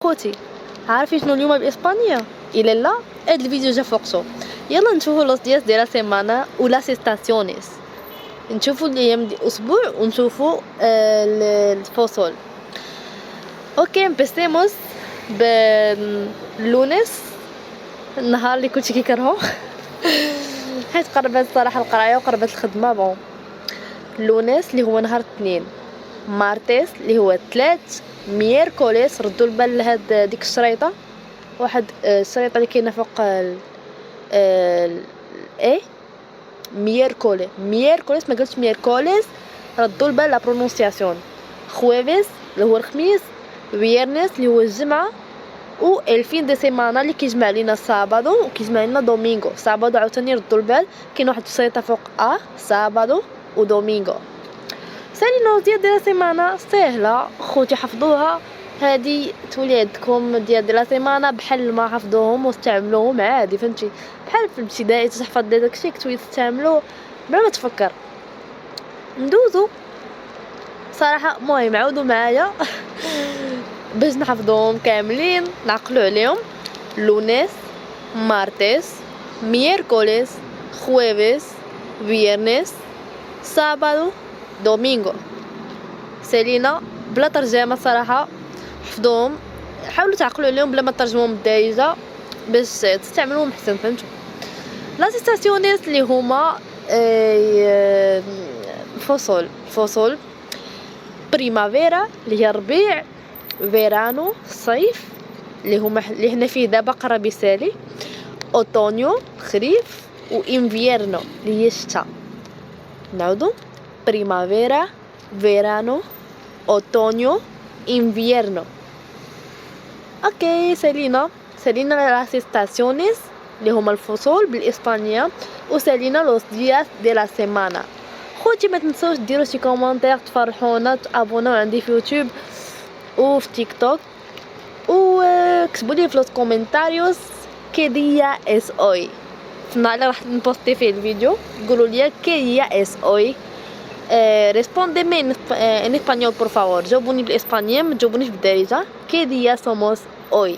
خوتي عارفين شنو اليوم بالاسبانيه؟ الا لا هاد الفيديو جا فوقتو. يلا نشوفوا لوس دياس دي لا سيمانا ولا سيستاسيونيس، نشوفوا الايام دي الاسبوع ونشوفوا الفصول. اوكي امبيسيموس باللونس، النهار اللي كنت كيكرهو حيت قربت الصراحه القرايه وقربت الخدمه. بون لونس اللي هو نهار الاثنين، مارتيس اللي هو الثلاث، ميركوليس ردوا البال لهاد ديك الشريطه، واحد الشريطه اللي كاينه فوق ايه ميركوليس ما قلتش ميركوليس، ردوا البال لا برونونسياسيون. خويفيس اللي هو الخميس، فيرنس اللي هو الجمعه، و الفين دي سيمانا اللي كيجمع لينا سابادو وكيجمع لينا دومينغو. سابادو عاوتاني ردوا البال كاين واحد الشريطه فوق سابادو ودومينغو. سالينا ديال لا سيمانا سهله خوتي حفظوها، هادي تولي عندكم ديال لا سيمانا بحال ما حفظوهم واستعملوهم عادي، فهمتي؟ بحال في الابتدائي تحفظ داكشي كتولي تستعملو بلا ما تفكر. ندوزو صراحه المهم عاودوا معايا باش نحفظوهم كاملين نعقلوا عليهم. لونيس، مارتيس، ميركوليس، خويفيس، فيرنس، سابادو، دومينغو. سالينا بلا ترجمه صراحه حفظوهم، حاولوا تعقلوا عليهم بلا ما ترجموهم بالدارجه باش تستعملوهم احسن، فهمتوا؟ لا سيستاسيونيس اللي هما فصول بريمافيرا اللي هي الربيع، فيرانو صيف اللي هنا فيه دابا قرب يسالي، اوتونيو خريف، وانفيرنو اللي هي الشتاء. نعودو بريمافيرا، فيرانو، اوتونيو، انفيرنو. اوكي سالينا لاس ستاسيونيس اللي هما الفصول بالاسبانيه، وسالينا لوس دياس دي لا سيمانا. خوتي ما تنسوش ديروا شي كومونتير تفرحونا، تابوناو عندي في يوتيوب وفي تيك توك، وكتبوا لي في لوس كومنتاريوس كي ديا اس اوي في النهار اللي راح نبوستي فيه الفيديو. قولوا لي كي ديا اس اوي. respondeme en español por favor. جاوبوني بالاسبانيه ما تجاوبونيش بالدارجه. كي ديا somos hoy.